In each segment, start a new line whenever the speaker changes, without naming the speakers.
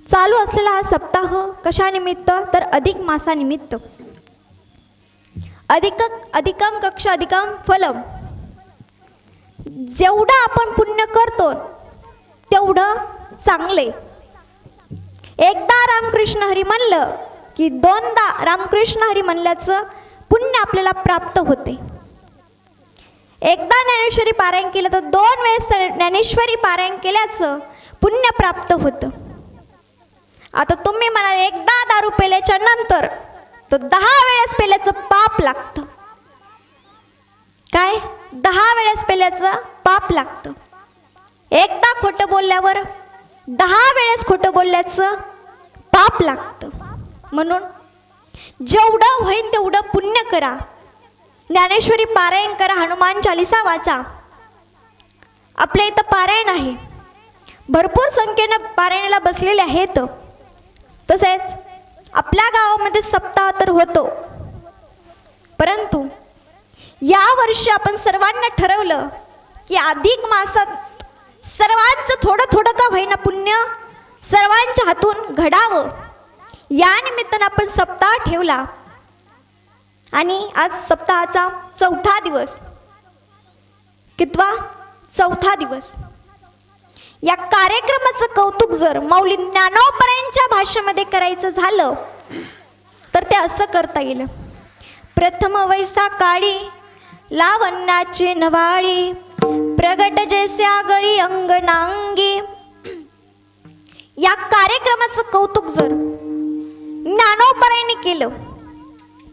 चालू असलेला हा सप्ताह कशानिमित्त तर अधिक मासानिमित्त. अधिकम कक्ष अधिकम फलम. जेवढं आपण पुण्य करतो तेवढं चांगले. एकदा रामकृष्ण हरी म्हणलं की दोनदा रामकृष्ण हरी म्हणल्याचं पुण्य आपल्याला प्राप्त होते. एकदा ज्ञानेश्वरी पारायण केलं तर 2 वेळेस ज्ञानेश्वरी पारायण केल्याचं पुण्य प्राप्त होतं. आता तुम्ही म्हणाल एकदा दारू पेल्याच्या नंतर तर 10 वेळेस पेल्याचं पाप लागतं. काय 10 वेळेस पेल्याचं पाप लागतं. एकदा खोटं बोलल्यावर 10 वेळेस खोटं बोलल्याचं पाप लागतं. म्हणून जेवढं होईल तेवढं पुण्य करा. ज्ञानेश्वरी पारायण करा, हनुमान चालिसा वाचा. आपल्या इथं पारायण आहे, भरपूर संख्येनं पारायणाला बसलेले आहेत. तसेच आपल्या गावामध्ये सप्ताह तर होतो, परंतु या वर्षी आपण सर्वांना ठरवलं की अधिक मासात सर्वांचं थोडं थोडं का होईना पुण्य सर्वांच्या हातून घडावं. या निमित्तानं आपण सप्ताह ठेवला आणि आज सप्ताहाचा 4था दिवस. कितवा? 4था दिवस. या कार्यक्रमाचं कौतुक जर माऊली ज्ञानोबरायांच्या भाषेमध्ये करायचं झालं तर ते असं करता येईल. प्रथम वैसाखाळी लावण्याची नवाळी प्रगट जैसे आगळी अंगणांगी. या कार्यक्रमाचं कौतुक जर ज्ञानोबरायांनी केलं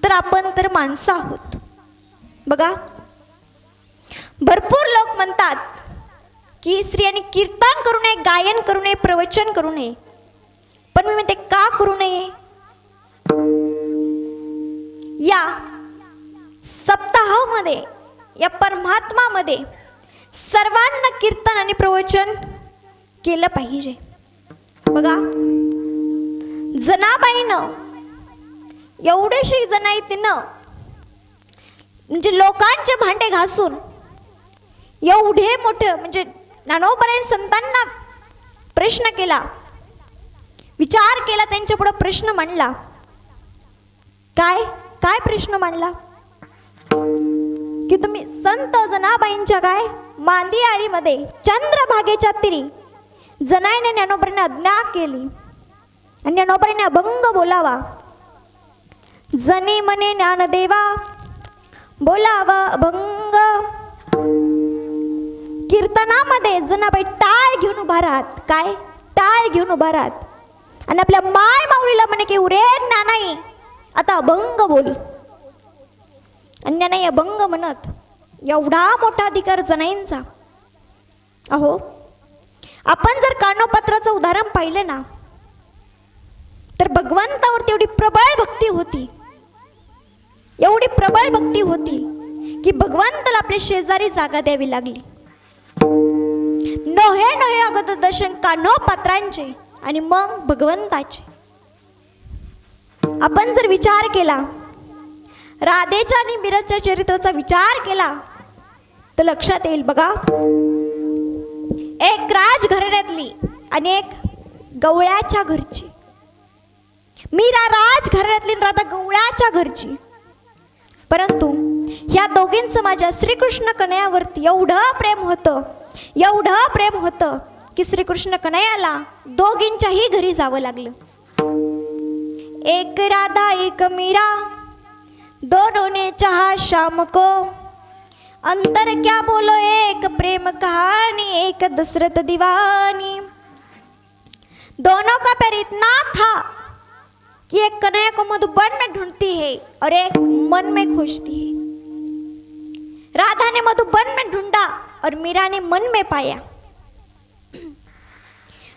तर आपण तर माणसं आहोत. बघा, भरपूर लोक म्हणतात की स्त्रियांनी कीर्तन करू नये, गायन करू नये, प्रवचन करू नये. पण मी म्हणते का करू नये? या सप्ताहामध्ये या परमात्मामध्ये सर्वांना कीर्तन आणि प्रवचन केलं पाहिजे. बघा, जनाबाईनं एवढीशी जनाईतीनं म्हणजे लोकांचे भांडे घासून एवढे मोठं म्हणजे ज्ञानोबराय संतांना प्रश्न केला, विचार केला, त्यांच्या पुढे प्रश्न मांडला. काय काय प्रश्न मांडला की तुम्ही संत जनाबाईंच्या काय मांदियाळीमध्ये चंद्रभागेच्या तीरी जनाईने ज्ञानोबरांना आज्ञा केली आणि ज्ञानोबरांनी अभंग बोलावा. जनी मने ज्ञानदेवा बोलावा अभंग. कीर्तनामध्ये जनाबाई टाळ घेऊन उभा राहत. काय टाळ घेऊन उभा राहत आणि आपल्या माय माऊलीला म्हणे की उरे ज्ञानाई आता अभंग बोल. आणि ज्ञानाई अभंग म्हणत एवढा मोठा अधिकार जनाईंचा. अहो, आपण जर कानोपात्राचं उदाहरण पाहिलं ना तर भगवंतावर तेवढी प्रबळ भक्ती होती, एवढी प्रबळ भक्ती होती की भगवंताला आपल्या शेजारी जागा द्यावी लागली. नोहे नोहे अगोदर दर्शन कान्होपात्रांचे आणि मग भगवंताचे. आपण जर विचार केला, राधेच्या आणि मीराच्या चरित्राचा विचार केला तर लक्षात येईल. बघा, एक राजघराण्यातली आणि एक गवळ्याच्या घरची. मीरा राजघराण्यातली, राधा गवळ्याच्या घरची. परंतु ह्या दोघींचं माझ्या श्रीकृष्ण कन्हैयावरती एवढं प्रेम होतं, एवढं प्रेम होतं की श्रीकृष्ण कन्हैयाला दोघींच्याही घरी जावं लागलं. एक राधा एक मीरा दोनों ने चाहा शाम को. अंतर क्या बोलो एक प्रेम कहानी एक दशरथ दीवानी. दोनों का प्यार इतना था कि एक कन्हैया को मधुबन में ढूंढती है और एक मन में खोजती है. राधा ने मधुबन में ढूंढा और मीरा ने मन में पाया.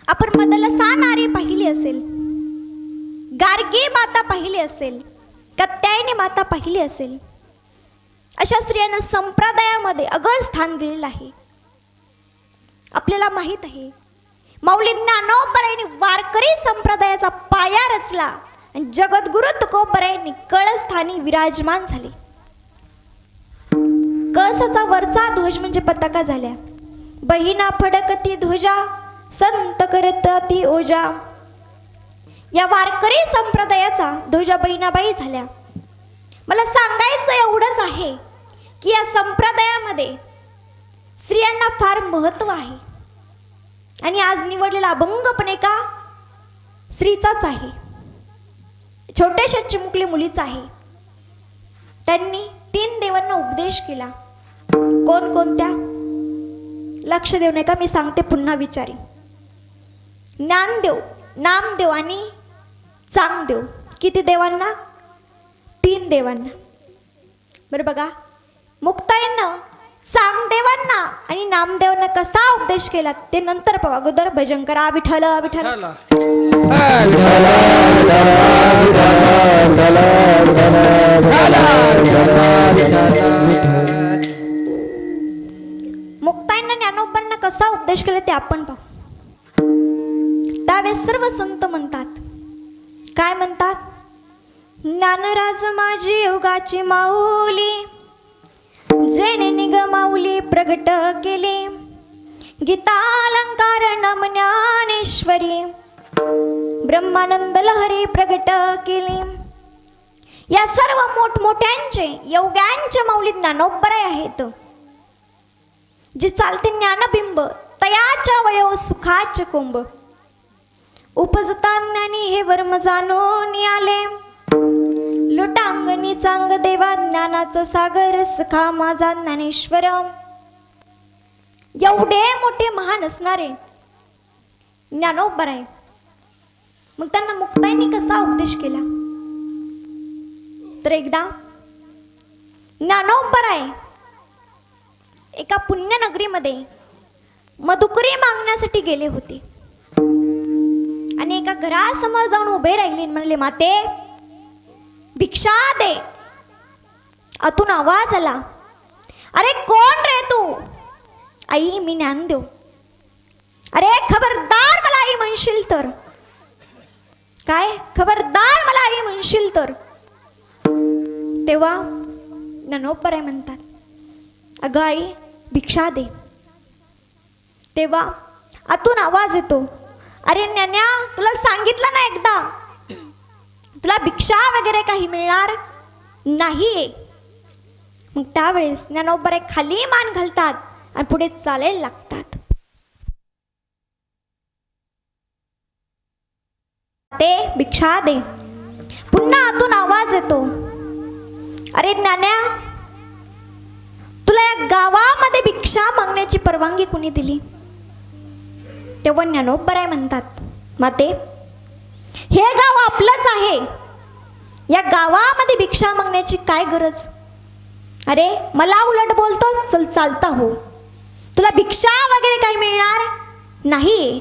आपण मदलसा नारी पाहिली असेल, गार्गी माता पाहिली असेल, कात्यायनी माता पाहिली असेल. अशा स्त्रियांना संप्रदायामध्ये अगळ स्थान दिलेलं आहे. आपल्याला माहित आहे माऊली ज्ञानोबरायांनी वारकरी संप्रदायाचा पाया रचला आणि जगद्गुरु तुकोबरायांनी कळस्थानी विराजमान झाले. कळसाचा वरचा ध्वज म्हणजे पताका झाल्या. बहिणा फडकती ध्वजा संत करता ती ओजा. या वारकरी संप्रदायाचा ध्वजा बहिणाबाई झाल्या. मला सांगायचं एवढंच आहे की या संप्रदायामध्ये स्त्रियांना फार महत्त्व आहे आणि आज निवडलेला अभंग पण एका स्त्रीचाच आहे, छोट्याशा चिमुकली मुलीचा आहे. त्यांनी 3 देवांना उपदेश केला. कोणत्या? लक्ष देऊ नका, मी सांगते पुन्हा विचारे. ज्ञानदेव, नामदेव आणि चांगदेव. किती देवांना? 3 देवांना. बरं बघा, मुक्ताईंना चांगदेवांना आणि नामदेवांना कसा उपदेश केला ते नंतर पाहू. अगोदर भजन करा. विठ्ठल विठ्ठल. मुक्ताईंना ज्ञानोबांना कसा उपदेश केला ते आपण पाहू. त्यावेळेस सर्व संत म्हणतात, काय म्हणतात? ज्ञानराज माझी योगाची माऊली, जेने निगमाऊली प्रगट केली, गीतालंकार नाम ज्ञानेश्वरी, ब्रह्मानंद लहरी प्रगट केली. या सर्व मोठमोठ्यांचे योग्यांचे माऊली ज्ञानोबराय आहेत. जे चालते ज्ञानबिंब तयाच्या वयो सुखाचे कोंब, उपजता ज्ञानी हे वर्म जाणून आले, लुटांगणी चांग देवा ज्ञानाचा सागर सखा माझा ज्ञानेश्वर. एवढे मोठे महान असणारे ज्ञानोबराय. मग त्यांना मुक्ताईंनी कसा उपदेश केला? तर एकदा ज्ञानोबराय एका पुण्यनगरीमध्ये मधुकरी मागण्यासाठी गेले होते आणि एका घरासमोर जाऊन उभे राहिले. म्हणले, माते भिक्षा दे. आतून आवाज आला, अरे कोण रे तू? आई, मी ज्ञानदेव. अरे खबरदार मला आई म्हणशील तर. काय? खबरदार मला आई म्हणशील तर. तेव्हा ज्ञानोबराय म्हणतात, अगं आई भिक्षा दे. तेव्हा आतून आवाज येतो, अरे ज्ञान्या, तुला सांगितलं ना एकदा, तुला भिक्षा वगैरे काही मिळणार नाही. मग त्यावेळेस ज्ञानोबराय खाली मान घालतात आणि पुढे चालायला लागतात. ते भिक्षा दे. पुन्हा आतून आवाज येतो, अरे ज्ञान्या, तुला या गावामध्ये भिक्षा मागण्याची परवानगी कुणी दिली? तेव्हा ज्ञानोबराय म्हणतात, माते हे गाव आपलंच आहे, या गावामध्ये भिक्षा मागण्याची काय गरज? अरे मला उलट बोलतोस, चल चालता हो, तुला भिक्षा वगैरे काही मिळणार नाही.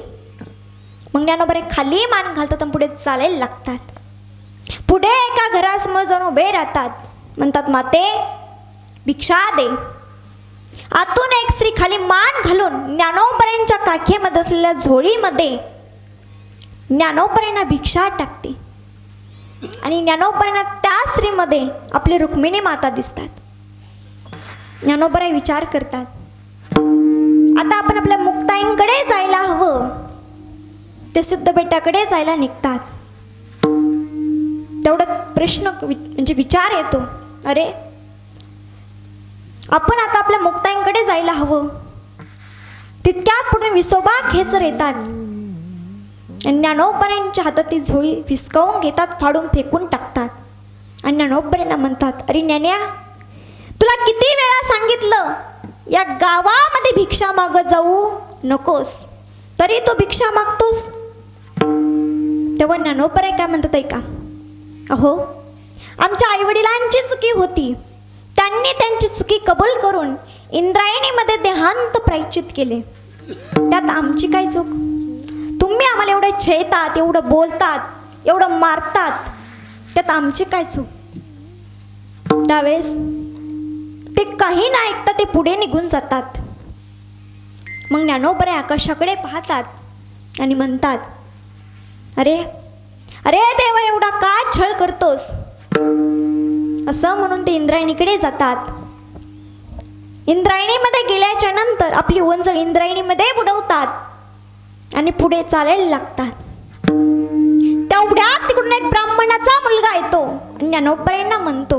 मग ज्ञानोबराय खाली मान घालतात आणि पुढे चालायला लागतात. पुढे एका घरासमोर जाऊन उभे राहतात. म्हणतात, माते भिक्षा दे. आतून एक स्त्री खाली मान घालून ज्ञानोबरायांच्या काखेमध्ये असलेल्या झोळीमध्ये ज्ञानोबरायांना भिक्षा टाकते आणि ज्ञानोबरायांना त्या स्त्रीमध्ये आपली रुक्मिणी माता दिसतात. ज्ञानोबराय विचार करतात, आता आपण आपल्या मुक्ताईंकडे जायला हवं. ते सिद्धबेटाकडे जायला निघतात. तेवढा प्रश्न म्हणजे विचार येतो, अरे आपण आता आपल्या मुक्ताईंकडे जायला हवं. तितक्यात पुढे विसोबा खेचर येतात. ज्ञानोबरायांच्या हातात ती झोळी विस्कवून घेतात, फाडून फेकून टाकतात आणि ज्ञानोबरायांना म्हणतात, अरे ज्ञान्या, तुला किती वेळा सांगितलं या गावामध्ये भिक्षा मागत जाऊ नकोस, तरी तू भिक्षा मागतोस. तेव्हा ज्ञानोबराय काय म्हणतात ऐका, अहो आमच्या आईवडिलांची चुकी होती, त्यांनी त्यांची चुकी कबूल करून इंद्रायणीमध्ये देहांत प्रायश्चित केले, त्यात आमची काय चूक? तुम्ही आम्हाला एवढं छेतात, एवढं बोलतात, एवढं मारतात, त्यात आमची काय चूक? त्यावेळेस ते काही न ऐकता ते पुढे निघून जातात. मग ज्ञानोबराय आकाशाकडे पाहतात आणि म्हणतात, अरे अरे देवा, एवढा का छळ करतोस? असं म्हणून ते इंद्रायणीकडे जातात. इंद्रायणीमध्ये गेल्याच्या नंतर आपली ओंजळ इंद्रायणीमध्ये बुडवतात आणि पुढे चालायला लागतात. तेवढ्या ज्ञानोबरायांना म्हणतो,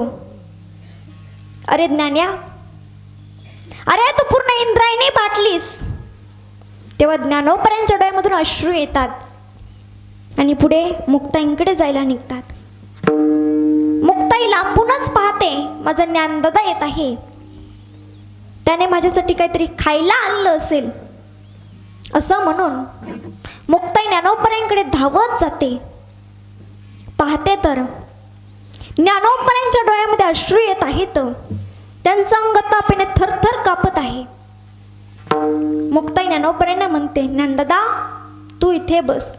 अरे ज्ञान्या, अरे तू पूर्ण इंद्रायणी बाटलीस. तेव्हा ज्ञानोबरायांच्या डोळ्यामधून अश्रू येतात आणि पुढे मुक्ताईंकडे जायला निघतात. मुक्ताई लांबूनच पाहते, माझा ज्ञानदादा येत आहे, त्याने माझ्यासाठी काहीतरी खायला आणलं असेल असं म्हणून मुक्ताई ज्ञानोबरायांकडे धावत जाते. पाहते तर ज्ञानोबरायांच्या डोळ्यामध्ये अश्रू येत आहेत, त्यांचं अंग तापेने थरथर कापत आहे. मुक्ताई ज्ञानोबरायांना म्हणते, ज्ञानदादा तू इथे बस,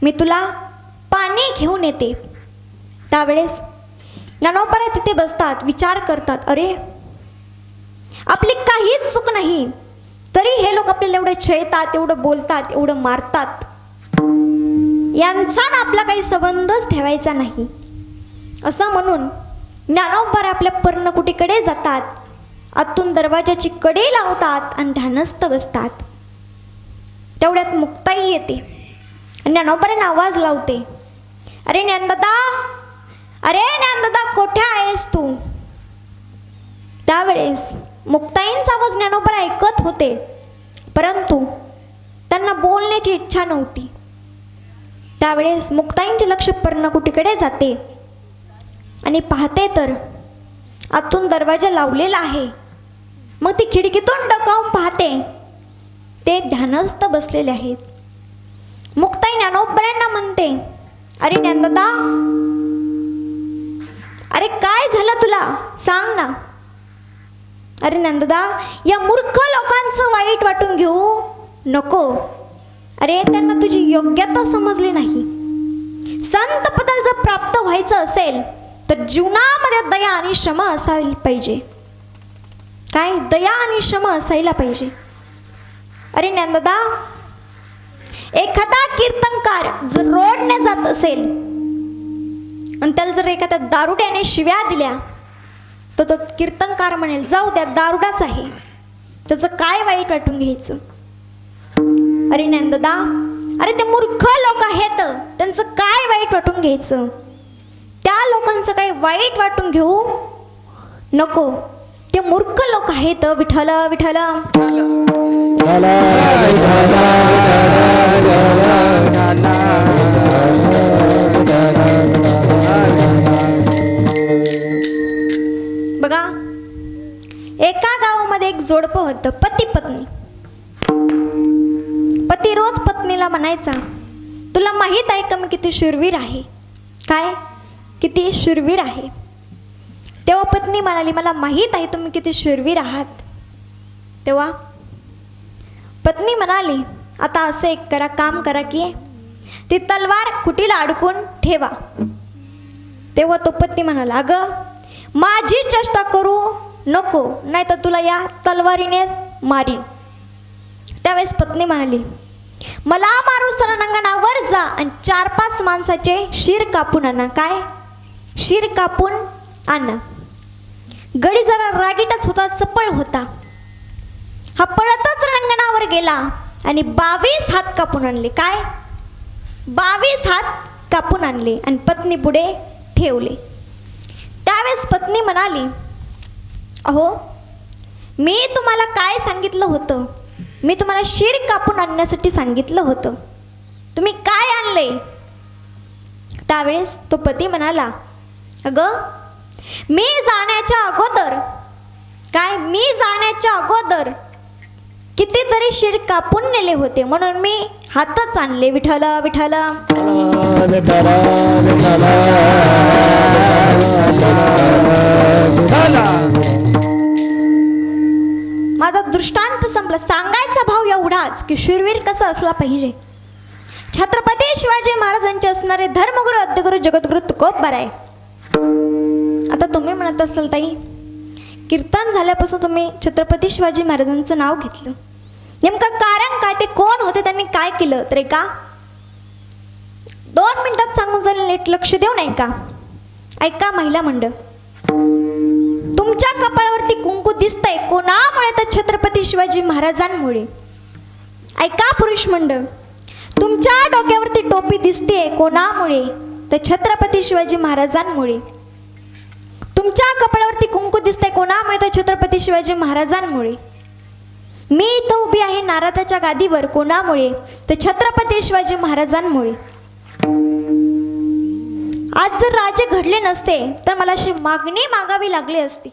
मी तुला पाणी घेऊन येते. त्यावेळेस ज्ञानोबराय तिथे बसतात, विचार करतात, अरे आपली काहीच चूक नाही, तरी हे लोक आपल्याला एवढं छळतात, एवढं बोलतात, एवढं मारतात. यांचा ना आपला काही संबंधच ठेवायचा नाही असं म्हणून ज्ञानोबराय आपल्या पर्णकुटीकडे जातात. आतून दरवाजाची कडी लावतात आणि ध्यानस्थ बसतात. तेवढ्यात मुक्ताई येते आणि ज्ञानोबरायांना आवाज लावते, अरे ज्ञानदादा, अरे ज्ञानदादा, कोठे आहेस तू? त्यावेळेस मुक्ताईंचा आवाज ज्ञानोबराय ऐकत होते, परंतु त्यांना बोलण्याची इच्छा नव्हती. त्यावेळेस मुक्ताईंचे लक्ष पर्णकुटीकडे जाते आणि पाहते तर आतून दरवाजा लावलेला आहे. मग ती खिडकीतून डोकावून पाहते, ते ध्यानस्थ बसलेले आहेत. मुक्ताई ज्ञानोबरायांना म्हणते, अरे ज्ञानदादा, अरे काय झालं तुला, सांग ना. अरे ज्ञानदादा, या मूर्ख लोकांचं वाईट वाटून घेऊ नको. अरे त्यांना तुझी योग्यता समजली नाही. संत पदाला जर प्राप्त व्हायचं असेल तर जीवनामध्ये दया आणि क्षमा असायला पाहिजे. काय, दया आणि क्षमा असायला पाहिजे. अरे ज्ञानदादा, एखादा कीर्तनकार जर रोडने जात असेल आणि त्याला जर एखाद्या दारुड्याने शिव्या दिल्या तर तो कीर्तनकार म्हणेल, जाऊ द्या, दारुडाच आहे, त्याचं काय वाईट वाटून घ्यायचं. अरे ज्ञानदादा, अरे ते मूर्ख लोक आहेत, त्यांचं काय वाईट वाटून घ्यायचं. त्या लोकांचं काही वाईट वाटून घेऊ नको. ते मूर्ख लोक आहेत. विठ्ठल विठ्ठल. बघा, एका गावामध्ये एक जोडपं होतं, पती पत्नी. पती रोज पत्नीला म्हणायचा, तुला माहीत आहे का मी किती शूरवीर आहे. काय, किती शूरवीर आहे. तेव्हा पत्नी म्हणाली, मला माहीत आहे तुम्ही किती शूरवीर आहात. तेव्हा पत्नी म्हणाली, आता असं एक करा, काम करा की ती तलवार कुटीला अडकून ठेवा. तेव्हा तो पत्नी म्हणाला, अगं माझी चेष्टा करू नको, नाही तर तुला या तलवारीने मारीन. त्यावेळेस पत्नी म्हणाली, मला मारू रणांगणावर जा आणि 4-5 माणसाचे शिर कापून आणा. काय, शिर कापून आणा. गडी जरा रागीटच होता, चपळ होता. हा पळतच रणांगणावर गेला आणि 22 हात कापून आणले. काय, 22 हात कापून आणले आणि पत्नी पुढे ठेवले. त्यावेळेस पत्नी म्हणाली, अहो मी तुम्हाला काय सांगितलं होतं, मी तुम्हाला शिर कापून आणण्यासाठी सांगितलं होतं, तुम्ही काय आणले. त्यावेळेस तो पती म्हणाला, अगं मी जाण्याच्या अगोदर, काय, मी जाण्याच्या अगोदर कितीतरी शिर कापून नेले होते, म्हणून मी हातच आणले. विठ्ठल विठ्ठल. माझा दृष्टांत संपला. सांगायचा भाव एवढाच की शूरवीर कसा असला पाहिजे. छत्रपती शिवाजी महाराजांचे असणारे धर्मगुरू, अध्यगुरू, जगद्गुरू तुकोबराय. आता तुम्ही म्हणत असाल, ताई कीर्तन झाल्यापासून तुम्ही छत्रपती शिवाजी महाराजांचं नाव घेतलं, नेमकं कारण काय, ते कोण होते, त्यांनी काय केलं. तर का 2 मिनिटात सांगून जाईल, नीट लक्ष देऊ नये का. ऐका महिला मंडळ, तुमच्या कपाळावरती कुंकू दिसतंय कोणामुळे, तर छत्रपती शिवाजी महाराजांमुळे. ऐका पुरुष मंडळ, तुमच्या डोक्यावरती टोपी दिसते कोणामुळे, तर छत्रपती शिवाजी महाराजांमुळे. तुमच्या कपाळावरती कुंकू दिसतंय कोणामुळे? तर छत्रपती शिवाजी महाराजांमुळे. मी इथं उभी आहे नारदाच्या गादीवर कोणामुळे? तर छत्रपती शिवाजी महाराजांमुळे. आज जर राजे घडले नसते तर मला अशी मागणी मागावी लागली असती.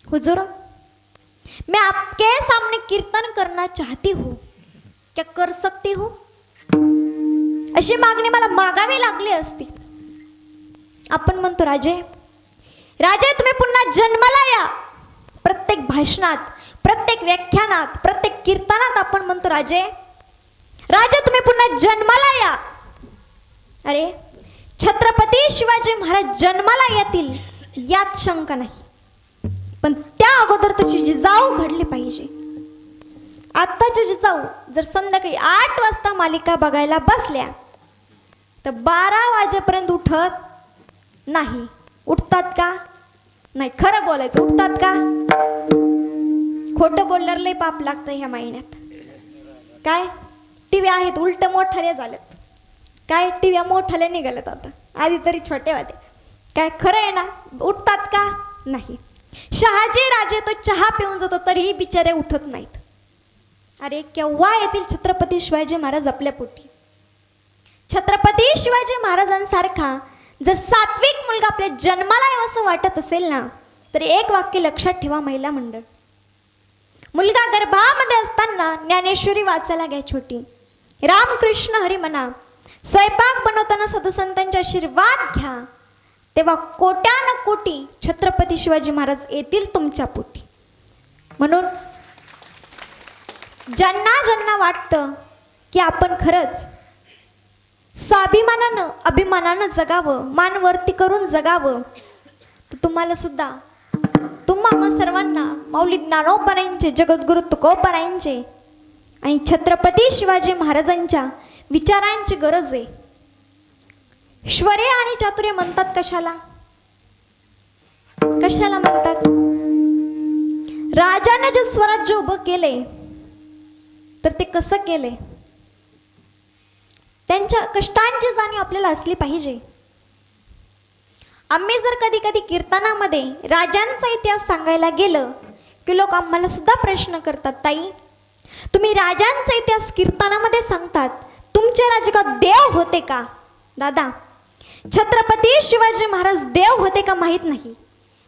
हुजूर, मैं आपके सामने कीर्तन करना चाहती हूँ, क्या कर सकती हूँ? अशी मागणी मला मागावी लागली असती. आपण म्हणतो राजे, राजे तुम्ही पुन्हा जन्माला या. प्रत्येक भाषणात, प्रत्येक व्याख्यानात, प्रत्येक कीर्तनात आपण म्हणतो राजे, राजे तुम्ही पुन्हा जन्माला या. अरे, छत्रपती शिवाजी महाराज जन्माला येतील यात शंका नाही, पण त्या अगोदर त्याची जिजाऊ घडली पाहिजे. आत्ताची जिजाऊ जर संध्याकाळी 8 वाजता मालिका बघायला बसल्या तर 12 वाजेपर्यंत उठत नाही. उठतात का? नाही. खरं बोलायचं, उठतात का? खोटं बोलल्यावर लय पाप लागतं ह्या महिन्यात. काय टीव्ही आहेत उलट मोठाले झालेत. काय टीव्ही मोठाले निघालेत आता, आधी तरी छोटे होते. काय खरं आहे ना? उठतात का? नाही. शहाजी राजे तो चहा पिऊन जातो तरीही बिचारे उठत नाहीत. अरे केव्हा येतील छत्रपती शिवाजी महाराज आपल्या पोटी? छत्रपती शिवाजी महाराजांसारखा जर सात्विक मुलगा आपल्या जन्माला यावं असं वाटत असेल ना, तर एक वाक्य लक्षात ठेवा महिला मंडळ. मुलगा गर्भामध्ये असताना ज्ञानेश्वरी वाचायला घ्या छोटी, रामकृष्ण हरी म्हणा, स्वयंपाक बनवताना साधुसंतांचे आशीर्वाद घ्या, तेव्हा कोट्यान कोटी छत्रपती शिवाजी महाराज येतील तुमच्या पोटी. म्हणून ज्यांना ज्यांना वाटतं की आपण खरंच स्वाभिमानानं अभिमानानं जगावं, मान वरती करून जगावं, तर तुम्हाला सुद्धा, तुम्हा सर्वांना माऊली ज्ञानोबारायांचे, जगद्गुरु तुकोबारायांचे आणि छत्रपती शिवाजी महाराजांच्या विचारांची गरज आहे. शौर्य आणि चातुर्य म्हणतात कशाला? कशाला म्हणतात? राजाने जे स्वराज्य उभं केले तर ते कसं केले? त्यांच्या कष्टांची जाणीव आपल्याला असली पाहिजे. आम्ही जर कधी कधी कीर्तनामध्ये राजांचा इतिहास सांगायला गेलं की लोक आम्हाला सुद्धा प्रश्न करतात, ताई तुम्ही राजांचा इतिहास कीर्तनामध्ये सांगतात, तुमचे राजे का देव होते का? दादा, छत्रपती शिवाजी महाराज देव होते का माहीत नाही,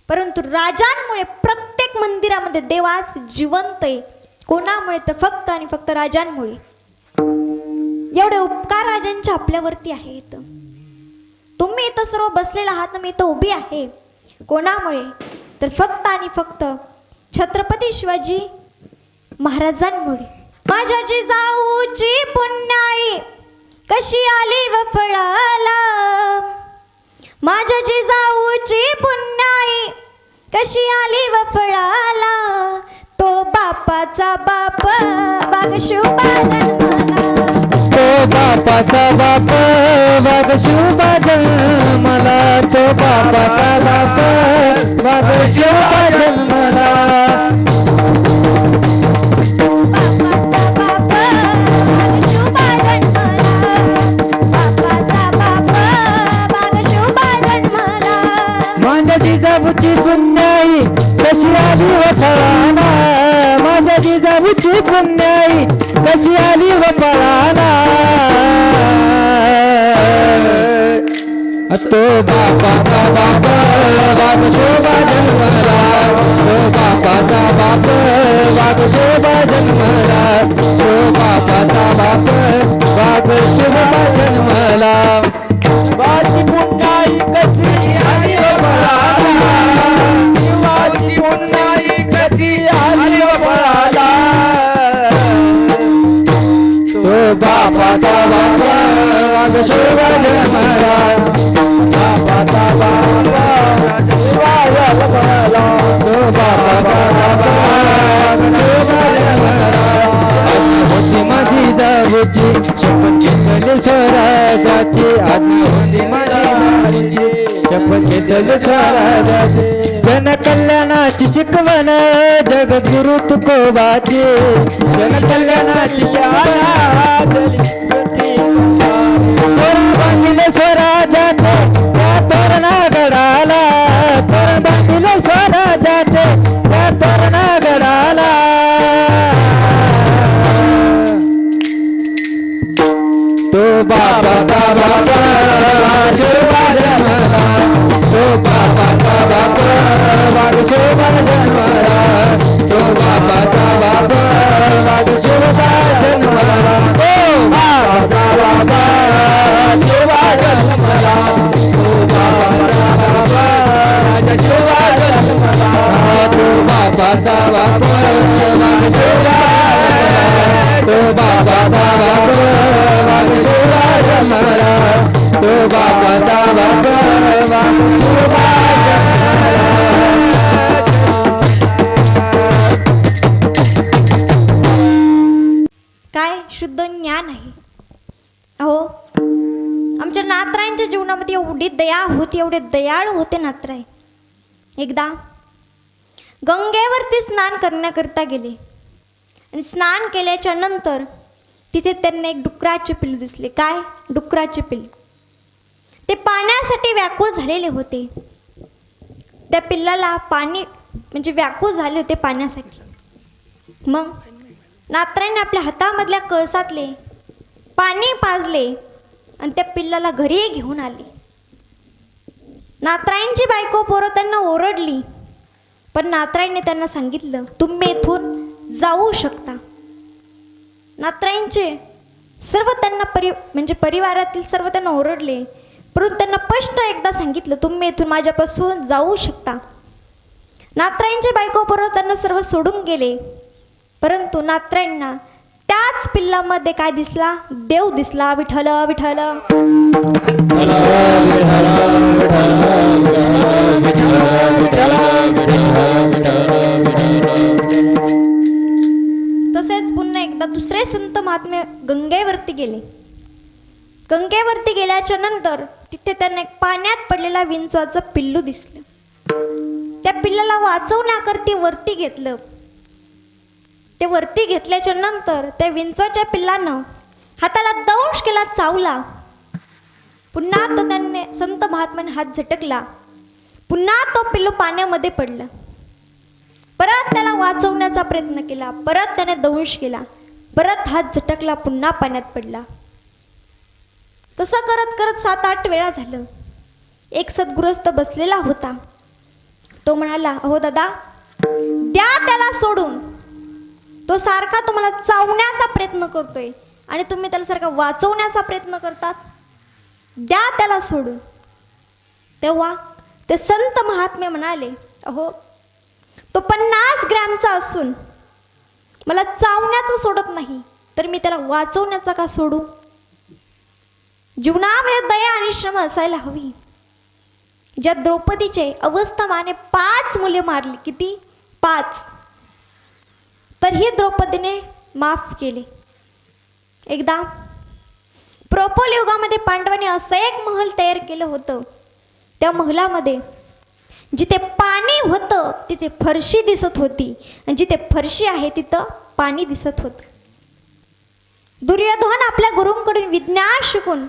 परंतु राजांमुळे प्रत्येक मंदिरामध्ये देव आज जिवंत आहे. कोणामुळे? तर फक्त आणि फक्त राजांमुळे. एवढे उपकार राजांच्या आपल्यावरती आहेत. तुम्ही इथं सर्व बसलेला आहात, मी इथं उभी आहे. कोणामुळे? तर फक्त आणि फक्त छत्रपती शिवाजी महाराजांमुळे. माझ्या जिजाऊची पुण्याई कशी आली व फळाला, माझ्या जिजाऊची पुण्याई कशी आली व फळाला, तो बापाचा बाप वाघ शुभा जन्माला,
तो बापाचा बाप वाघ शुभा जन्माला, तो बापाचा बाप वाघ शुभा जन्माला, माझ्या जिजाऊची पुण्याई कशी आली व फळाला, माझ्या जिजाऊची पुण्याई कशी आली व फळाला, तो बापाचा बाप वाघ शोभा जन्मला, तो बापाचा बाप वाघ शोभा जन्मला, तो बापाचा बाप वाघ शोभा जन्मला, वाची पुण्याई कशी आली व फळाला, वाची पुण्याई कशी आली व फळाला, तो बापाचा बाप वाघ शोभा जन्मला, बापाचा बाप वाघ जन्मला, तो बापाचा बाप वाघ शोभा जन्मला, होती माझी जाऊची शपथ घेतली स्वराजाची, आज्ञा होती माझी शपथ घेतली स्वराजाची, जनकल्याणाची शिकवण जगद्गुरु तुकोबाची, जनकल्याणाची शाळा बांधिले स्वरा तो बापाचा बापा वासोबा जन्मला, तो बापाचा बापा वासोबा जन्मला, तो बापाचा बापा वासोबा जन्मला, तो बापाचा बापा वासोबा जन्मला, तो बापाचा बापा वासोबा जन्मला, तो बापाचा बापा वासोबा, तो बापाचा बापा वासोबा जन्मला, तो बापाचा बापा वासोबा
काय शुद्ध ज्ञान आहे. अहो, आमच्या नातरायांच्या जीवनामध्ये एवढी दया होती, एवढे दयाळू होते नातराय. एकदा गंगेवरती स्नान करण्याकरता गेले आणि स्नान केल्याच्या नंतर तिथे त्यांना एक डुकराचे पिल्लू दिसले. काय? डुकराचे पिल्लू. ते पाण्यासाठी व्याकुळ झालेले होते. त्या पिल्लाला पाणी म्हणजे व्याकुळ झाले होते पाण्यासाठी. मग नातराईने आपल्या हातामधल्या कळसातले पाणी पाजले आणि त्या पिल्लाला घरी घेऊन आले. नातराईंची बायको पोरं त्यांना ओरडली, पण नातराईने त्यांना सांगितलं तुम्ही इथून जाऊ शकता. नातराईंचे सर्व त्यांना म्हणजे परिवारातील सर्व त्यांना ओरडले, परंतु त्यांना स्पष्ट एकदा सांगितलं तुम्ही इथून माझ्यापासून जाऊ शकता. नातराईंचे बायको पोरं त्यांना सर्व सोडून गेले, परंतु नातराईंना त्याच पिल्लामध्ये काय दिसला? देव दिसला. विठ्ठल विठ्ठल. तसेच पुन्हा एकदा दुसरे संत महात्मे गंगेवरती गेले. गंगेवरती गेल्याच्या नंतर तिथे त्यांना एक पाण्यात पडलेला विंचवाचं पिल्लू दिसलं. त्या पिल्लाला वाचवण्याकरती वरती घेतलं. ते वरती घेतल्याच्या नंतर त्या विंचवाच्या पिल्लानं हाताला दंश केला, चावला. पुन्हा तो त्याने संत महात्म्याने हात झटकला. पुन्हा तो पिल्लू पाण्यामध्ये पडला. परत त्याला वाचवण्याचा प्रयत्न केला. परत त्याने दंश केला. परत हात झटकला. पुन्हा पाण्यात पडला. तसं करत करत 7-8 वेळा झालं. एक सद्गृहस्थ बसलेला होता. तो म्हणाला, अहो दादा, द्या त्याला सोडून. तो सारखा तुम्हाला चावण्याचा प्रयत्न करतोय आणि तुम्ही त्याला सारखा वाचवण्याचा प्रयत्न करतात. द्या त्याला सोडून. तेव्हा ते संत महात्मे म्हणाले, अहो, तो 50 ग्रॅमचा असून मला चावण्याचं सोडत नाही, तर मी त्याला वाचवण्याचा का सोडू? जीवनामध्ये दया आणि श्रम असायला हवी. ज्या द्रौपदीचे अवस्थामाने 5 मुले मारली. किती? 5. तर ही द्रौपदीने माफ केले. एकदा प्रोपोल युगामध्ये पांडवांनी असं एक महल तयार केलं होतं. त्या महलामध्ये जिथे पाणी होतं तिथे फरशी दिसत होती आणि जिथे फरशी आहे तिथं पाणी दिसत होतं. दुर्योधन आपल्या गुरूंकडून विज्ञान शिकून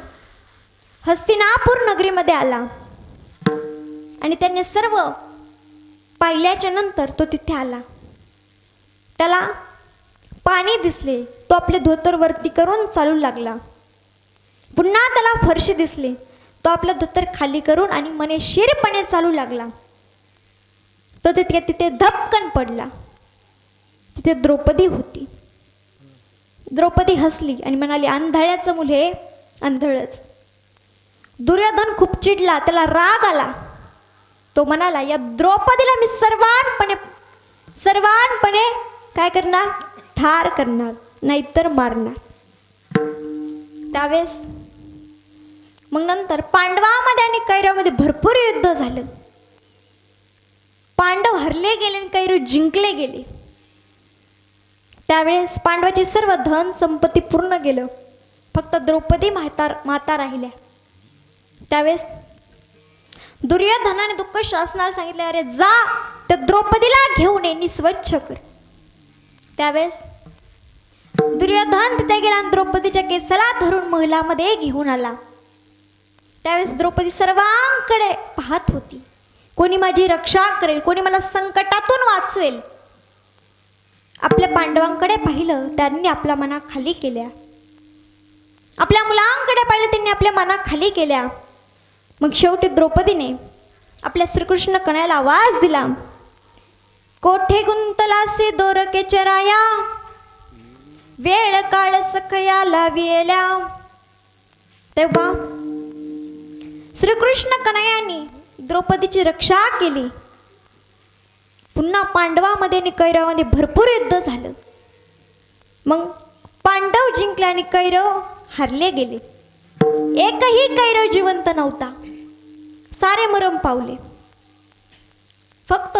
हस्तिनापूर नगरीमध्ये आला आणि त्याने सर्व पाहिल्याच्या नंतर तो तिथे आला. त्याला पाणी दिसले. तो आपले धोतर वरती करून चालू लागला. पुन्हा त्याला फरशी दिसले. तो आपला धोतर खाली करून आणि मनेशीरपणे चालू लागला. तो तिथे धपकन पडला. तिथे द्रौपदी होती. द्रौपदी हसली आणि म्हणाली, आंधळ्याचं मुल हे आंधळच. दुर्योधन खूप चिडला. त्याला राग आला. तो म्हणाला, या द्रौपदीला मी सर्वांपणे काय करणार? ठार करणार, नाहीतर मारणार. त्यावेळेस मग नंतर पांडवामध्ये आणि कैरवामध्ये भरपूर युद्ध झालं. पांडव हरले गेले आणि कैरव जिंकले गेले. त्यावेळेस पांडवाचे सर्व धन संपत्ती पूर्ण गेलं. फक्त द्रौपदी माता राहिल्या. त्यावेळेस दुर्योधनाने दुःख शासनाला सांगितले, अरे जा त्या द्रौपदीला घेऊन ये, स्वच्छ कर. त्यावेळेस दुर्योधन तिथे गेला आणि द्रौपदीच्या केसाला धरून महलामध्ये घेऊन आला. त्यावेळेस द्रौपदी सर्वांकडे पाहत होती. कोणी माझी रक्षा करेल, कोणी मला संकटातून वाचवेल. आपल्या पांडवांकडे पाहिलं. त्यांनी आपल्या मना खाली केल्या. आपल्या मुलांकडे यांनी आपल्या मनाखाली केल्या. मग शेवटी द्रौपदीने आपल्या श्रीकृष्ण कन्हैयाला आवाज दिला, कोठे गुंतलासे दोरके चराया, वेळ काळ सखया लाविल्या. तेव्हा श्रीकृष्ण कन्हैयाने द्रौपदीची रक्षा केली. पुन्हा पांडवामध्ये आणि कैरवामध्ये भरपूर युद्ध झालं. मग पांडव जिंकले आणि कैरव हारले गेले. एकही कैरव जिवंत नव्हता, सारे मरण पावले. फक्त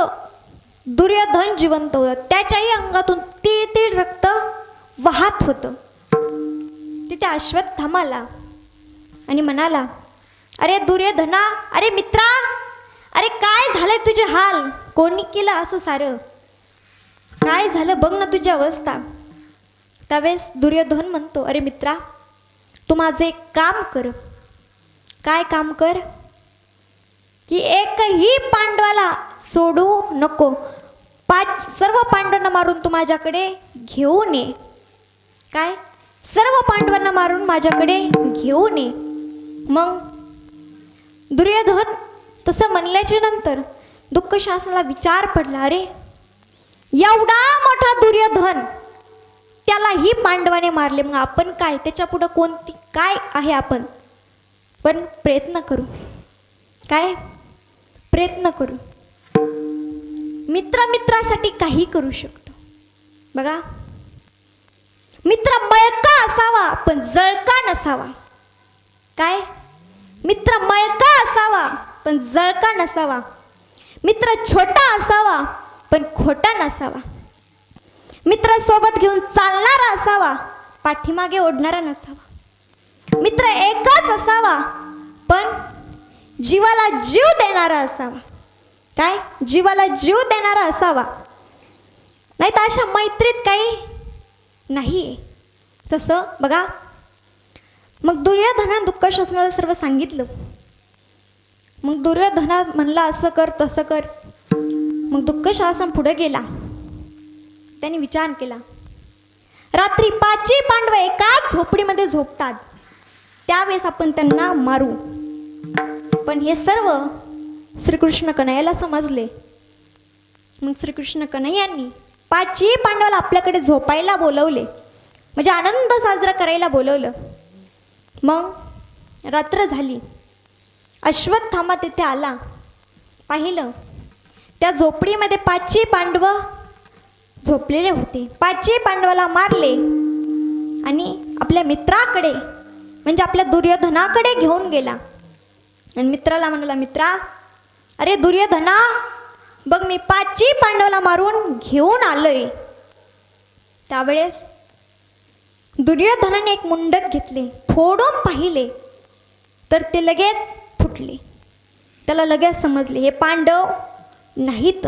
दुर्योधन जिवंत होता. त्याच्याही अंगातून तीळ तीळ रक्त वाहत होतं. तिथे अश्वत्थामाला आणि म्हणाला, अरे दुर्योधना, अरे मित्रा, अरे काय झालंय तुझे हाल, कोणी केलं असं सारं, काय झालं बघ ना तुझी अवस्था. त्यावेळेस दुर्योधन म्हणतो, अरे मित्रा, तू माझं एक काम कर. काय काम कर? की एकही पांडवाला सोडू नको, सर्व पांडवांना मारून तू माझ्याकडे घेऊन ये. काय? सर्व पांडवांना मारून माझ्याकडे घेऊन ये. मग दुर्योधन तसं म्हणल्याच्या नंतर दुःख शासनाला विचार पडला, अरे एवढा मोठा दुर्योधन, त्यालाही पांडवाने मारले, मग आपण काय, त्याच्या पुढं कोणती काय आहे आपण? पण प्रयत्न करू. काय? प्रयत्न करू. मित्रासाठी काही करू शकतो. बघा, मित्र मळका असावा पण जळका नसावा. काय? मित्र मळका असावा पण जळका नसावा. मित्र छोटा असावा पण खोटा नसावा. मित्र सोबत घेऊन चालणारा असावा, पाठीमागे ओढणारा नसावा. मित्र एकच असावा पण जीवाला जीव देणारा असावा. काय? जीवाला जीव देणारा असावा. नाही तर अशा मैत्रीत काही नाही. तसं बघा, मग दुर्योधनानं दुःख शासनाला सर्व सांगितलं. मग दुर्योधना म्हणला, असं कर तसं कर. मग दुःख शासन पुढे गेला. त्यांनी विचार केला, रात्री 5 पांडव एकाच झोपडीमध्ये झोपतात, त्यावेळेस आपण त्यांना मारू. पण हे सर्व श्रीकृष्ण कन्हैयाला समजले. मग श्रीकृष्ण कन्हैयांनी 5 पांडवाला आपल्याकडे झोपायला बोलवले, म्हणजे आनंद साजरा करायला बोलवलं. मग रात्र झाली. अश्वत्थामा तिथे आला. पाहिलं, त्या झोपडीमध्ये 5 पांडव झोपलेले होते. 5 पांडवाला मारले आणि आपल्या मित्राकडे, म्हणजे आपल्या दुर्योधनाकडे घेऊन गेला. आणि मित्राला म्हणाला, मित्रा, अरे दुर्योधना, बघ मी 5 पांडवाला मारून घेऊन आलोय. त्यावेळेस दुर्योधनाने एक मुंडक घेतले, फोडून पाहिले तर ते लगेच फुटले. त्याला लगेच समजले, हे पांडव नाहीत.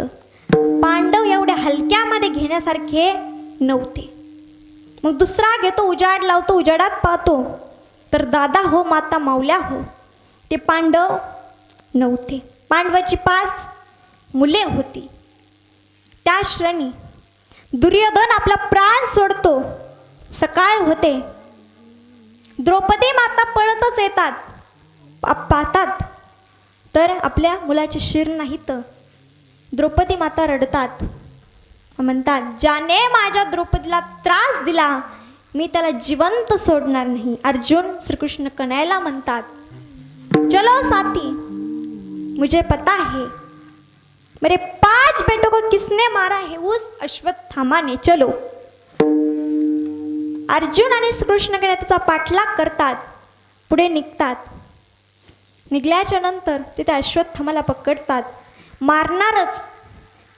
पांडव एवढ्या हलक्यामध्ये घेण्यासारखे नव्हते. मग दुसरा घेतो, उजाड लावतो, उजाडात पाहतो तर दादा हो माता माऊल्या हो, ते पांडव नव्हते. पांडवाची 5 मुले होती. त्या क्षणी दुर्योधन आपला प्राण सोडतो. सकाळ होते. द्रौपदी माता पळतच येतात. पाहतात तर आपल्या मुलाचे शिर नाही. तर द्रौपदी माता रडतात, म्हणतात, ज्याने माझ्या द्रौपदीला त्रास दिला मी त्याला जिवंत सोडणार नाही. अर्जुन श्रीकृष्ण कन्हैयाला म्हणतात, चलो साथी, मुझे पता है मेरे 5 बेटों को किसने मारा है, उस अश्वत्थामा ने, चलो. अर्जुन आणि श्रीकृष्ण कन्हैया त्याचा पाठलाग करतात, पुढे निघतात. निघल्याच्या नंतर तिथे अश्वत्थामाला पकडतात, मारणारच.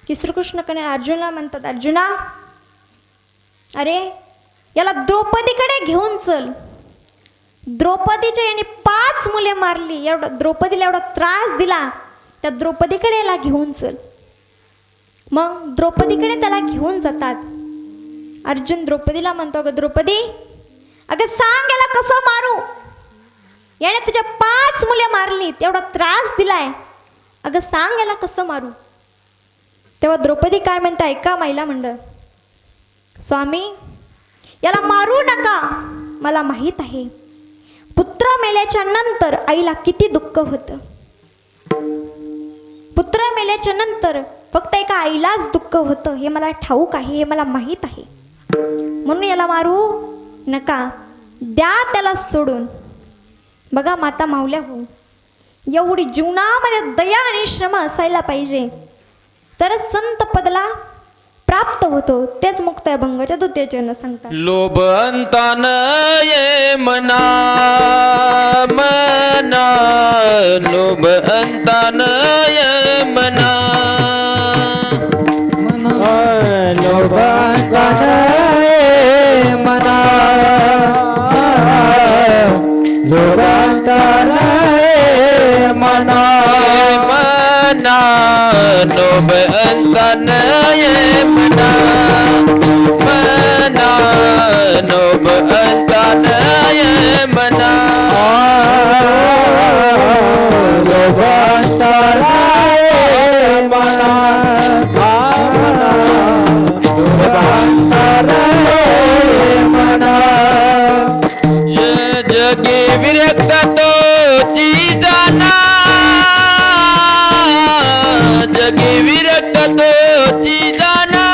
की श्रीकृष्ण कन्हैया अर्जुनला म्हणतात, अर्जुना, अरे याला द्रौपदीकडे घेऊन चल. द्रौपदीच्या याने 5 मुले मारली, एवढा द्रौपदीला एवढा त्रास दिला, त्या द्रौपदीकडे याला घेऊन चल. मग द्रौपदीकडे त्याला घेऊन जातात. अर्जुन द्रौपदीला म्हणतो, अगं द्रौपदी, अगं सांग याला कसं मारू, याने तुझ्या 5 मुले मारली, एवढा त्रास दिलाय, अगं सांग याला कसं मारू. तेव्हा द्रौपदी काय म्हणते ऐका महिला मंडळ, स्वामी याला मारू नका, मला माहीत आहे पुत्र मेल्याच्या नंतर आईला किती दुःख होतं. पुत्र मेल्याच्या नंतर फक्त एका आईलाच दुःख होतं हे मला ठाऊक आहे, हे मला माहीत आहे. म्हणून याला मारू नका, द्या त्याला सोडून. बघा माता माऊल्या हो, एवढी जीवनामध्ये दया आणि श्रम असायला पाहिजे तरच संत पदला प्राप्त होतो. तेच मुक्त अभंगाच्या द्वितीय चरण सांगतात.
लोभ अंतान ये मना मना, लोभ अंतान ये मना,
लोभांतान ये मना, लोभांतान ये मना,
मना लोभ अंतान ये मना, मना लोभ अंतान ये मना,
लोभांतान ये मना, लोभांतान ये मना.
ये जगी विरक्त तोची जाना, जगी विरक्त तोची जाना,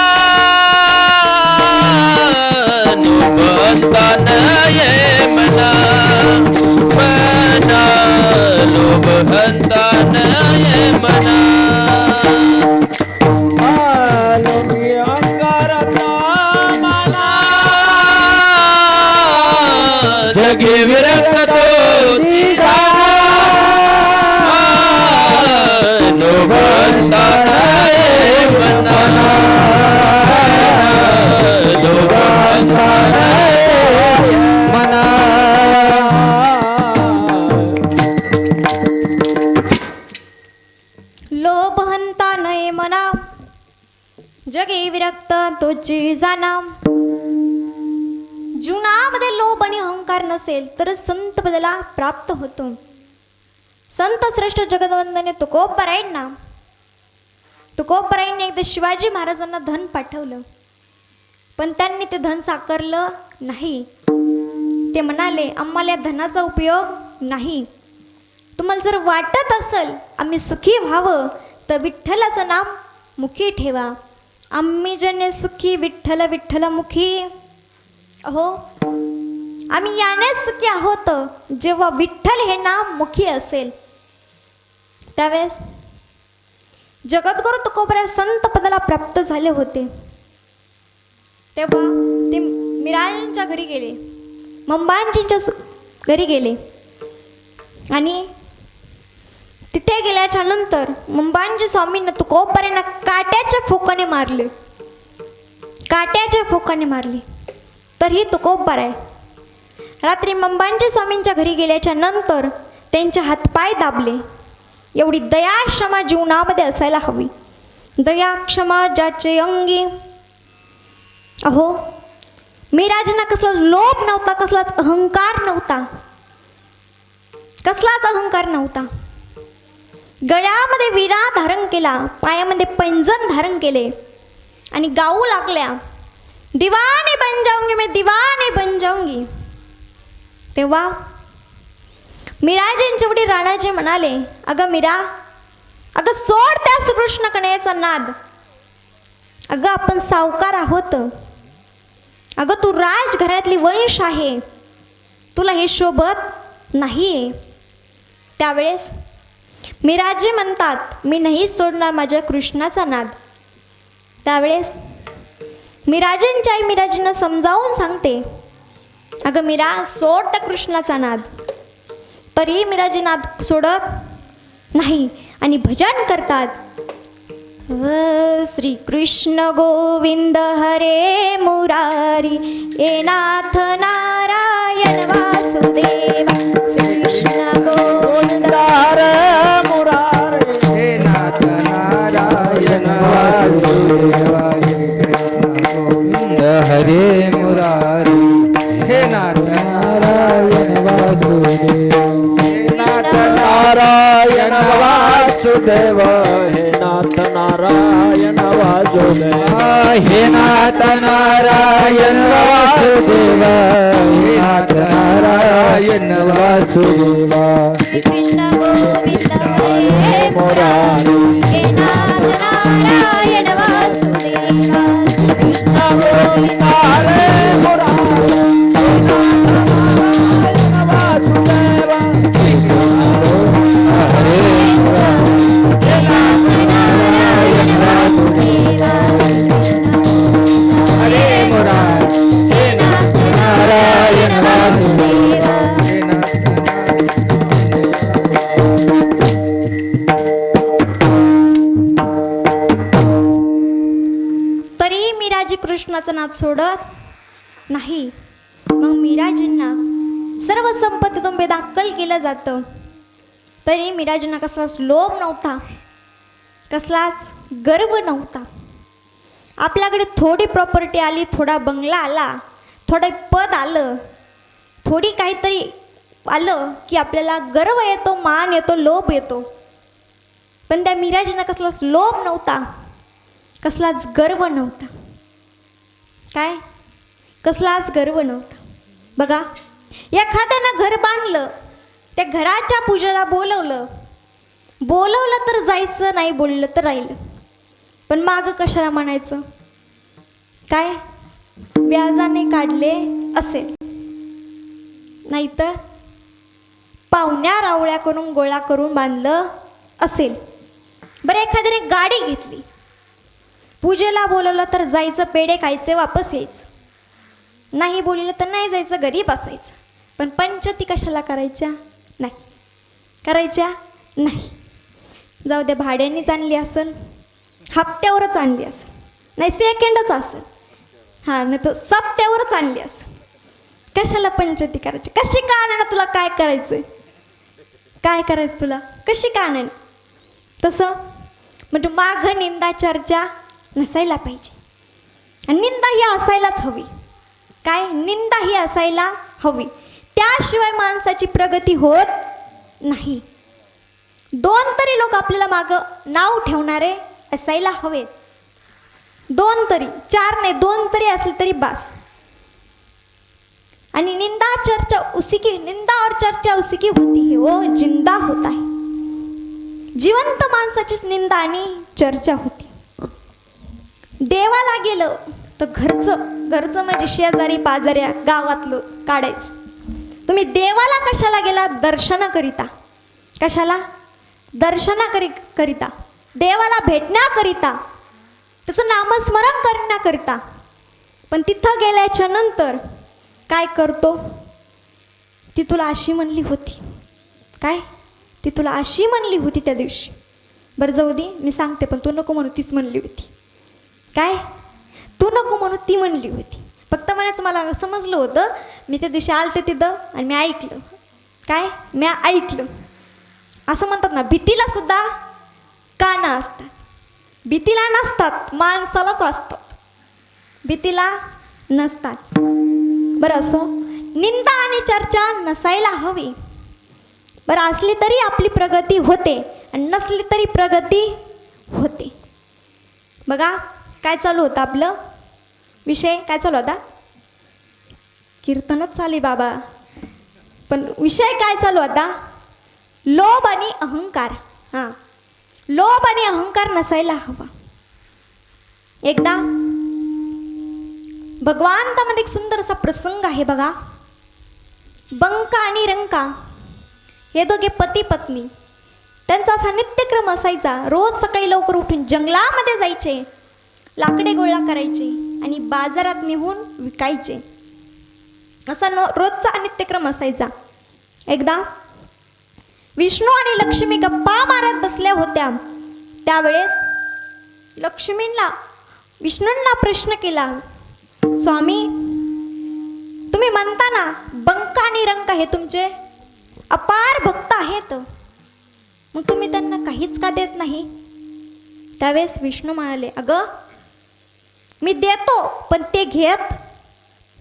लोभ अंतान ये मना, मना लोभ अंतान ये मना,
लोभी अंगारता मना,
जगी विरक्त तोची जाना, लोभ अंतान ये मना, लोभ अंतान ये
मना.
लोभ हंता नये मना, जगे विरक्त तोची जाना. जीवनामध्ये लोभ आणि अहंकार नसेल तर संत पदाला प्राप्त होतो. संत श्रेष्ठ जगदवंदने तुकोबरायांना एकदा शिवाजी महाराजांना धन पाठवलं, पण त्यांनी ते धन साकारलं नाही. ते म्हणाले, आम्हाला या धनाचा उपयोग नाही. तुम्हाला जर वाटत असेल आम्ही सुखी व्हावं तर विठ्ठलाचं नाम मुखी ठेवा. आम्ही जने सुखी विठ्ठल विठ्ठल मुखी. अहो, आम्ही याने सुखी आहोत जेव्हा विठ्ठल हे नाम मुखी असेल. त्यावेळेस जगद्गुरु तुकोबराय संत पदाला प्राप्त झाले होते. तेव्हा ते मिरांच्या घरी गेले, मंबांजींच्या घरी गेले आणि तिथे गेल्याच्या नंतर मंबांजी स्वामींना तुकोबरायांना काट्याच्या फोकाने मारले, काट्याच्या फोकाने मारले. तरीही तुकोबराय रात्री मंबांजी स्वामींच्या घरी गेल्याच्या नंतर त्यांचे हातपाय दाबले. एवढी दया क्षमा जीवनामध्ये असायला हवी. दया क्षमा ज्याचे अंगी. अहो, मिराजींना कसला लोभ नव्हता, कसलाच अहंकार नव्हता, कसलाच अहंकार नव्हता. गळ्यामध्ये विरा धारण केला, पायामध्ये पैंजण धारण केले आणि गाऊ लागल्या, दीवानी बन जाऊंगी मैं, दीवानी बन जाऊंगी. तेव्हा मिराजींचे वडील राणाजी म्हणाले, अगं मीरा, अगं सोड त्या श्रीकृष्ण कन्हैयाचा नाद. अगं आपण सावकार आहोत, अगं तू राजघरातली वंश आहे, तुला हे शोभत नाहीये. त्यावेळेस मिराजी म्हणतात, मी नाही सोडणार माझ्या कृष्णाचा नाद. त्यावेळेस मिराजींची आई मिराजींना समजावून सांगते, अगं मीरा, सोड त्या कृष्णाचा नाद. तरी मिराजी नाद सोडत नाही आणि भजन करतात. श्री कृष्ण गोविंद हरे मुरारी, ए नाथ नारायण वासुदेव. श्री कृष्ण गोविंद
हरे मुरारी, हे नाथ नारायण वासुदेव. हरे मुरारी, हे नाथ नारायण वासुदेव. नाथ नारायण वासुदेव, हे नाथ
नारायण वासुदेवा
हे नाथ नारायण वासुदेवा हे नाथ नारायण वासुदेवा
कृष्ण गोविंद हरे
मुरारी
हे नाथ नारायण वासुदेवा कृष्ण गोविंद
हरे मुरारी वासुदेवा
नारायण वासुदेवा
हरे मुरारी
हे नाथ नारायण वासुदेवा तरी मीराजी कृष्णाचं नाद सोडत नाही. मग मीराजींना सर्व संपत्तीतून बेदखल केलं जातं. तरी मीराजींना कसलाच लोभ नव्हता, कसलाच गर्व नव्हता. आपल्याकडे थोडी प्रॉपर्टी आली, थोडा बंगला आला, थोडं पद आलं, थोडी काहीतरी आलं की आपल्याला गर्व येतो, मान येतो, लोभ येतो. पण त्या मीराजींना कसलाच लोभ नव्हता, कसलाच गर्व नव्हता. काय? कसलाच गर्व नव्हता. बघा, एखाद्यानं घर बांधलं, त्या घराच्या पूजेला बोलवलं तर जायचं, नाही बोललं तर राहिलं. पण मागं कशाला म्हणायचं? काय? व्याजाने काढले असेल, नाहीतर पाहुण्या रावळ्या करून गोळा करून बांधलं असेल. बरं, एखाद्याने गाडी घेतली, पूजेला बोलवलं तर जायचं, पेढे खायचे, वापस यायचं. नाही बोललं तर नाही जायचं, घरी बसायचं. पण पंचती कशाला करायच्या? नाही करायच्या नाही. जाऊ दे, भाड्यानेच आणली असेल, हप्त्यावरच आणली असेल, नाही सेकंडच असेल, हां, नाही तर सप्त्यावरच आणली असेल. कशाला पंचती करायची? कशी का आणणं? तुला काय करायचं? काय करायचं तुला? कशी का आणणं? तसं म्हणजे मागं निंदा चर्चा नसायला पाहिजे. आणि निंदा ही असायलाच हवी. काय? निंदा ही असायला हवी. त्याशिवाय माणसाची प्रगती होत नाही. दोन तरी लोक आपल्याला मागं नाव ठेवणारे असायला हवेत. दोन तरी, चार नाही, दोन तरी असले तरी बास. आणि निंदा चर्चा उसी की, निंदा और चर्चा उसी की होती है, वो जिंदा होता है. जिवंत माणसाचीच निंदा आणि चर्चा होती. देवाला गेलं तर घरचं म्हणजे शेजारी पाजाऱ्या गावातलं काढायचं. तुम्ही देवाला कशाला गेला? दर्शनाकरिता. कशाला? दर्शनाकरिता, देवाला भेटण्याकरिता, त्याचं नामस्मरण करण्याकरिता. पण तिथं गेल्याच्या नंतर काय करतो? ती तुला अशी म्हणली होती. काय? ती तुला अशी म्हणली होती त्या दिवशी. बरं जाऊ दे, मी सांगते, पण तू नको म्हणू, तीच म्हणली होती. काय? तू नको म्हणू, ती म्हणली होती. फक्त म्हणायचं मला समजलं होतं, मी त्या दिवशी आलते तिथं आणि मी ऐकलं. काय? मी ऐकलं. असं म्हणतात ना, भीतीला सुद्धा कानं असतात. भीतीला नसतात, माणसालाच असतात. भीतीला नसतात. बरं, असो, निंदा आणि चर्चा नसायला हवी. बरं, असली तरी आपली प्रगती होते आणि नसली तरी प्रगती होते. बघा, काय चालू होतं आपलं विषय? काय चालू होता? कीर्तनच चालू बाबा. पण विषय काय चालू होता? लोभ आणि अहंकार. हां, लोभ आणि अहंकार नसायला हवा. एकदा भगवंतामध्ये एक सुंदर असा प्रसंग आहे बघा. बंका आणि रंका हे दोघे पती पत्नी, त्यांचा असा नित्यक्रम असायचा. रोज सकाळी लवकर उठून जंगलामध्ये जायचे, लाकडे गोळा करायचे आणि बाजारात नेऊन विकायचे. असा रोजचा नित्यक्रम असायचा. एकदा विष्णू आणि लक्ष्मी गप्पा मारत बसल्या होत्या. त्यावेळेस लक्ष्मींना विष्णूंना प्रश्न केला, स्वामी, तुम्ही म्हणता ना बंका आणि रंका हे तुमचे अपार भक्त आहेत, मग तुम्ही त्यांना काहीच का देत नाही? त्यावेळेस विष्णू म्हणाले, अगं मी देतो पण ते घेत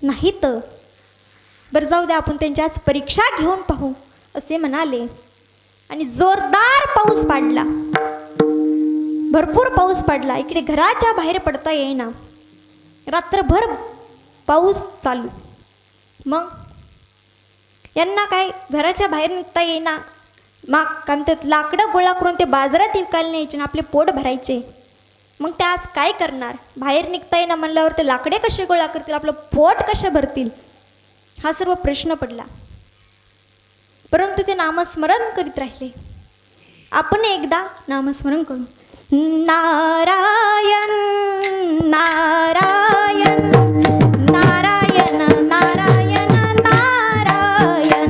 नाहीत. बरं जाऊ द्या, आपण त्यांची आज परीक्षा घेऊन पाहू असे म्हणाले. आणि जोरदार पाऊस पडला. भरपूर पाऊस पडला, इकडे घराच्या बाहेर पडता येईना, रात्रभर पाऊस चालू. मग यांना काय घराच्या बाहेर निघता येईना, मग काय म्हणतात लाकडं गोळा करून ते बाजारात विकायला न्यायचे ना आपले पोट भरायचे. मग ते आज काय करणार, बाहेर निघता येईना म्हणल्यावर ते लाकडे कसे गोळा करतील, आपलं पोट कसे भरतील, हा सर्व प्रश्न पडला. परंतु ते नामस्मरण करीत राहिले. आपण एकदा नामस्मरण करू. नारायण नारायण नारायण नारायण नारायण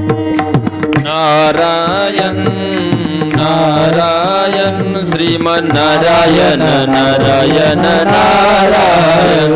नारायण नारायण श्रीमन्नारायण नारायण नारायण